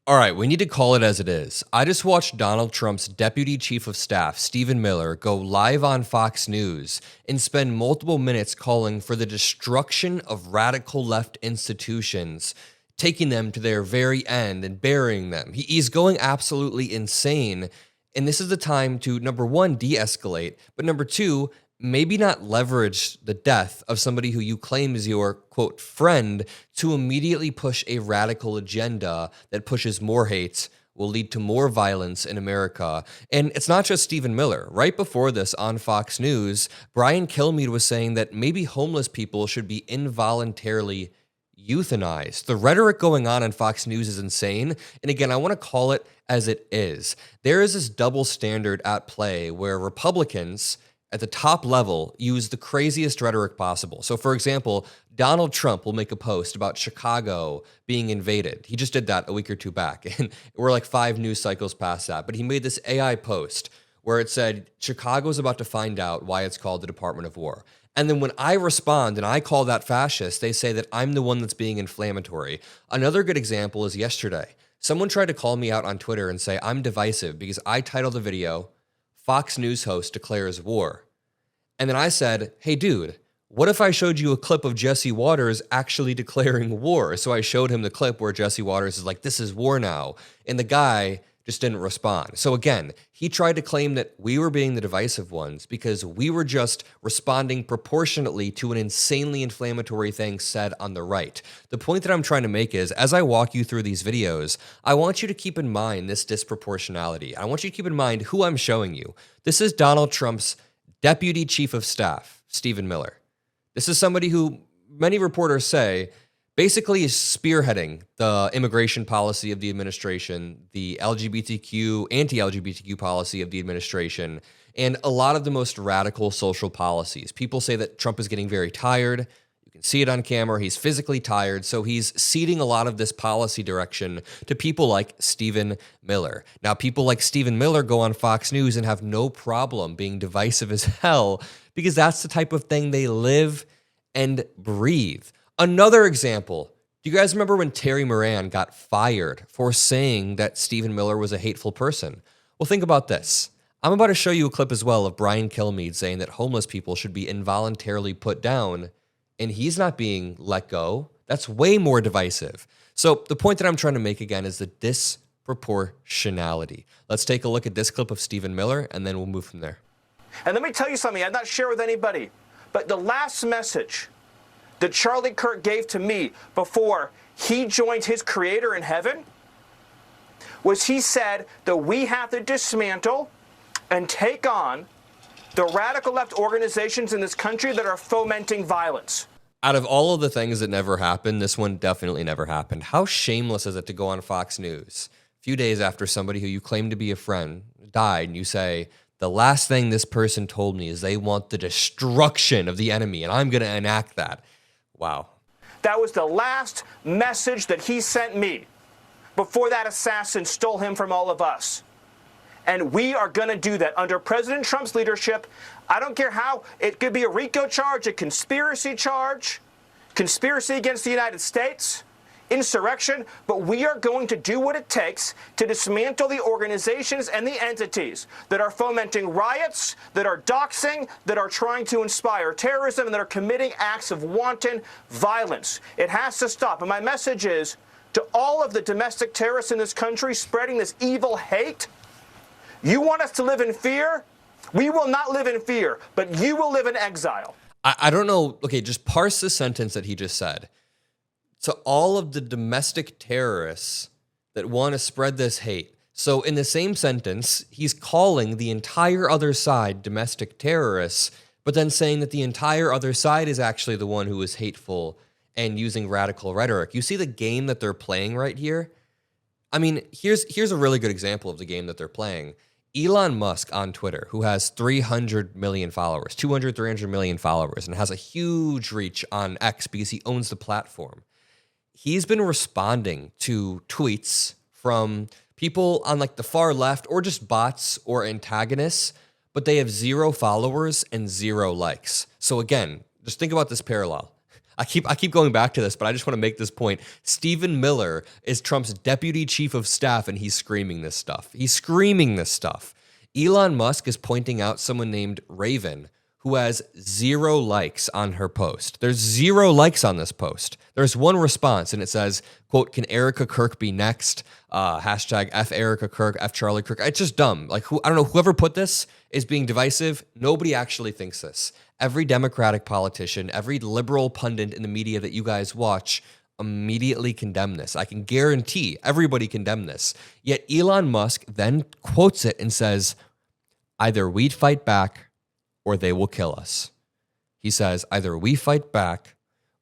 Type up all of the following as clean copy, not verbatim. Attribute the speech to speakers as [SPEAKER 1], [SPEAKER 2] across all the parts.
[SPEAKER 1] All right, we need to call it as it is. I just watched Donald Trump's Deputy Chief of Staff, Stephen Miller, go live on Fox News and spend multiple minutes calling for the destruction of radical left institutions, taking them to their very end and burying them. He's going absolutely insane. And this is the time to, number one, de-escalate, but number two, maybe not leverage the death of somebody who you claim is your, quote, friend to immediately push a radical agenda that pushes more hate, will lead to more violence in America. And it's not just Stephen Miller. Right before this on Fox News, Brian Kilmeade was saying that maybe homeless people should be involuntarily euthanized. The rhetoric going on Fox News is insane. And again, I want to call it as it is. There is this double standard at play where Republicans at the top level use the craziest rhetoric possible. So for example, Donald Trump will make a post about Chicago being invaded. He just did that a week or two back, and we're like 5 news cycles past that. But he made this AI post where it said, Chicago's about to find out why it's called the Department of War. And then when I respond and I call that fascist, they say that I'm the one that's being inflammatory. Another good example is yesterday. Someone tried to call me out on Twitter and say I'm divisive because I titled the video, Fox News host declares war. And then I said, hey, dude, what if I showed you a clip of Jesse Waters actually declaring war? So I showed him the clip where Jesse Waters is like, this is war now. And the guy just didn't respond. So again, he tried to claim that we were being the divisive ones because we were just responding proportionately to an insanely inflammatory thing said on the right. The point that I'm trying to make is, as I walk you through these videos, I want you to keep in mind this disproportionality. I want you to keep in mind who I'm showing you. This is Donald Trump's Deputy Chief of Staff, Stephen Miller. This is somebody who many reporters say basically is spearheading the immigration policy of the administration, the LGBTQ, anti-LGBTQ policy of the administration, and a lot of the most radical social policies. People say that Trump is getting very tired. You can see it on camera. He's physically tired. So he's ceding a lot of this policy direction to people like Stephen Miller. Now, people like Stephen Miller go on Fox News and have no problem being divisive as hell because that's the type of thing they live and breathe. Another example, do you guys remember when Terry Moran got fired for saying that Stephen Miller was a hateful person? Well, think about this. I'm about to show you a clip as well of Brian Kilmeade saying that homeless people should be involuntarily put down, and he's not being let go. That's way more divisive. So the point that I'm trying to make again is the disproportionality. Let's take a look at this clip of Stephen Miller, and then we'll move from there.
[SPEAKER 2] And let me tell you something I've not shared with anybody, but the last message that Charlie Kirk gave to me before he joined his creator in heaven was he said that we have to dismantle and take on the radical left organizations in this country that are fomenting violence.
[SPEAKER 1] Out of all of the things that never happened, this one definitely never happened. How shameless is it to go on Fox News a few days after somebody who you claim to be a friend died, and you say, the last thing this person told me is they want the destruction of the enemy, and I'm going to enact that. Wow.
[SPEAKER 2] That was the last message that he sent me before that assassin stole him from all of us. And we are going to do that under President Trump's leadership. I don't care how. It could be a RICO charge, a conspiracy charge, conspiracy against the United States, insurrection. But we are going to do what it takes to dismantle the organizations and the entities that are fomenting riots, that are doxing, that are trying to inspire terrorism, and that are committing acts of wanton violence. It has to stop. And my message is to all of the domestic terrorists in this country spreading this evil hate, you want us to live in fear? We will not live in fear, but you will live in exile.
[SPEAKER 1] I don't know. Okay, just parse the sentence that he just said. To all of the domestic terrorists that want to spread this hate. So in the same sentence, he's calling the entire other side domestic terrorists, but then saying that the entire other side is actually the one who is hateful and using radical rhetoric. You see the game that they're playing right here? I mean, here's a really good example of the game that they're playing. Elon Musk on Twitter, who has 300 million followers, 200, 300 million followers, and has a huge reach on X because he owns the platform. He's been responding to tweets from people on like the far left or just bots or antagonists, but they have 0 followers and 0 likes. So again, just think about this parallel. I keep going back to this, but I just want to make this point. Stephen Miller is Trump's deputy chief of staff, and he's screaming this stuff. He's screaming this stuff. Elon Musk is pointing out someone named Raven who has 0 likes on her post. There's 0 likes on this post. There's one response, and it says, quote, "Can Erica Kirk be next?" Hashtag F Erica Kirk, F Charlie Kirk. It's just dumb. Like, I don't know, whoever put this is being divisive. Nobody actually thinks this. Every Democratic politician, every liberal pundit in the media that you guys watch immediately condemn this. I can guarantee everybody condemned this. Yet Elon Musk then quotes it and says, "Either we fight back or they will kill us." He says, either we fight back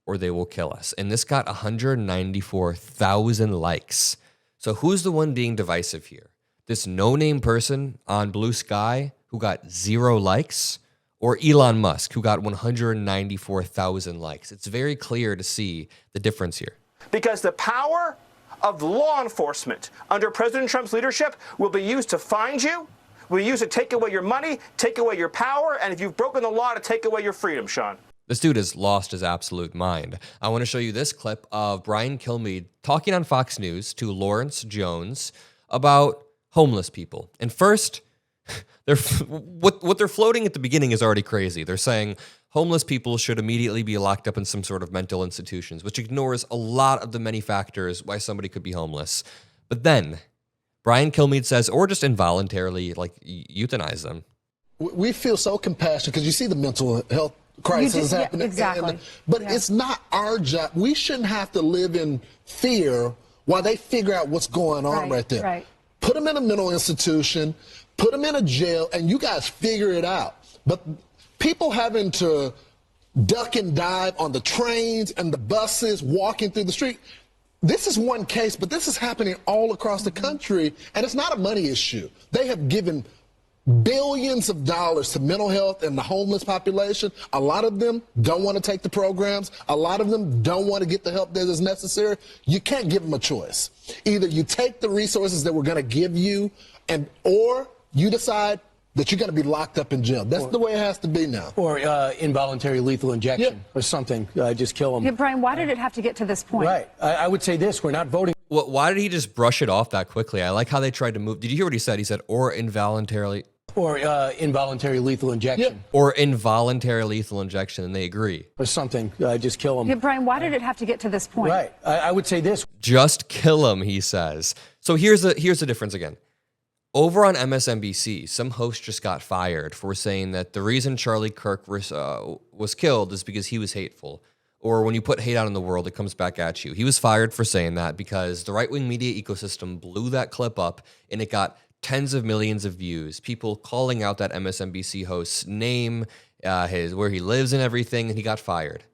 [SPEAKER 1] or they will kill us. And this got 194,000 likes. So who's the one being divisive here? This no-name person on Blue Sky who got 0 likes, or Elon Musk who got 194,000 likes? It's very clear to see the difference here.
[SPEAKER 2] Because the power of law enforcement under President Trump's leadership will be used to find you, will be used to take away your money, take away your power, and if you've broken the law, to take away your freedom, Sean.
[SPEAKER 1] This dude has lost his absolute mind. I want to show you this clip of Brian Kilmeade talking on Fox News to Lawrence Jones about homeless people. And first, what they're floating at the beginning is already crazy. They're saying homeless people should immediately be locked up in some sort of mental institutions, which ignores a lot of the many factors why somebody could be homeless. But then Brian Kilmeade says, or just involuntarily, like, euthanize them.
[SPEAKER 3] We feel so compassionate because you see the mental health crisis happening.
[SPEAKER 4] Yeah, exactly.
[SPEAKER 3] But it's not our job. We shouldn't have to live in fear while they figure out what's going on right there.
[SPEAKER 4] Right.
[SPEAKER 3] Put them in a mental institution, put them in a jail, and you guys figure it out. But people having to duck and dive on the trains and the buses, walking through the street, this is one case, but this is happening all across the country, and it's not a money issue. They have given billions of dollars to mental health and the homeless population. A lot of them don't want to take the programs. A lot of them don't want to get the help that is necessary. You can't give them a choice. Either you take the resources that we're going to give you, or you decide that you're going to be locked up in jail. That's the way it has to be now.
[SPEAKER 5] Or involuntary lethal injection or something. Just kill them.
[SPEAKER 4] Yeah, Brian, why did it have to get to this point?
[SPEAKER 5] Right. I would say this. We're not voting.
[SPEAKER 1] Well, why did he just brush it off that quickly? I like how they tried to move. Did you hear what he said? He said, or involuntarily.
[SPEAKER 5] Or involuntary lethal injection.
[SPEAKER 1] Or involuntary lethal injection, and they agree.
[SPEAKER 5] Or something. Just kill them.
[SPEAKER 4] Yeah, Brian, why did it have to get to this point?
[SPEAKER 5] Right. I would say this.
[SPEAKER 1] Just kill him, he says. So here's the difference again. Over on MSNBC, some host just got fired for saying that the reason Charlie Kirk was killed is because he was hateful. Or when you put hate out in the world, it comes back at you. He was fired for saying that because the right-wing media ecosystem blew that clip up, and it got tens of millions of views. People calling out that MSNBC host's name, where he lives and everything, and he got fired.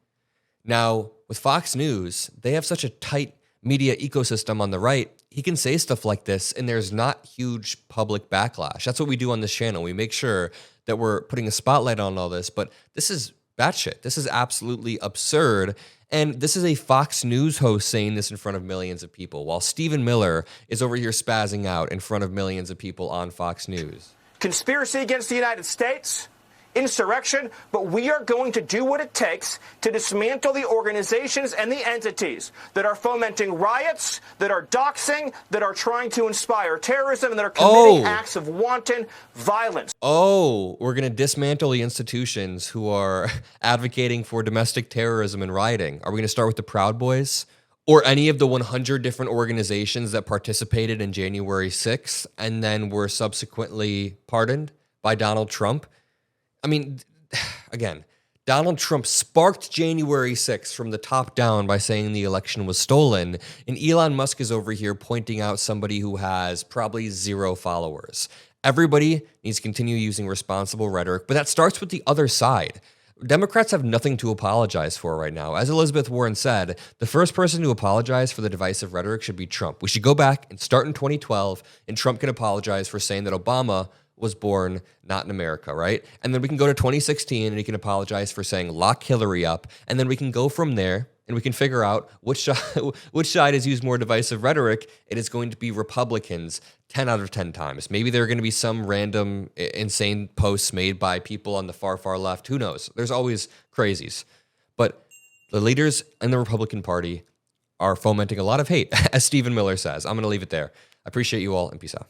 [SPEAKER 1] Now, with Fox News, they have such a tight media ecosystem on the right. He can say stuff like this, and there's not huge public backlash. That's what we do on this channel. We make sure that we're putting a spotlight on all this, but this is batshit. This is absolutely absurd, and this is a Fox News host saying this in front of millions of people, while Stephen Miller is over here spazzing out in front of millions of people on Fox News.
[SPEAKER 2] Conspiracy against the United States, insurrection, but we are going to do what it takes to dismantle the organizations and the entities that are fomenting riots, that are doxing, that are trying to inspire terrorism, and that are committing acts of wanton violence.
[SPEAKER 1] Oh, we're going to dismantle the institutions who are advocating for domestic terrorism and rioting. Are we going to start with the Proud Boys? Or any of the 100 different organizations that participated in January 6th and then were subsequently pardoned by Donald Trump? I mean, again, Donald Trump sparked January 6th from the top down by saying the election was stolen, and Elon Musk is over here pointing out somebody who has probably 0 followers. Everybody needs to continue using responsible rhetoric, but that starts with the other side. Democrats have nothing to apologize for right now. As Elizabeth Warren said, the first person to apologize for the divisive rhetoric should be Trump. We should go back and start in 2012, and Trump can apologize for saying that Obama was born not in America, right? And then we can go to 2016 and he can apologize for saying lock Hillary up. And then we can go from there and we can figure out which side has used more divisive rhetoric. It is going to be Republicans 10 out of 10 times. Maybe there are going to be some random insane posts made by people on the far, far left. Who knows? There's always crazies. But The leaders in the Republican Party are fomenting a lot of hate, as Stephen Miller says. I'm going to leave it there. I appreciate you all, and peace out.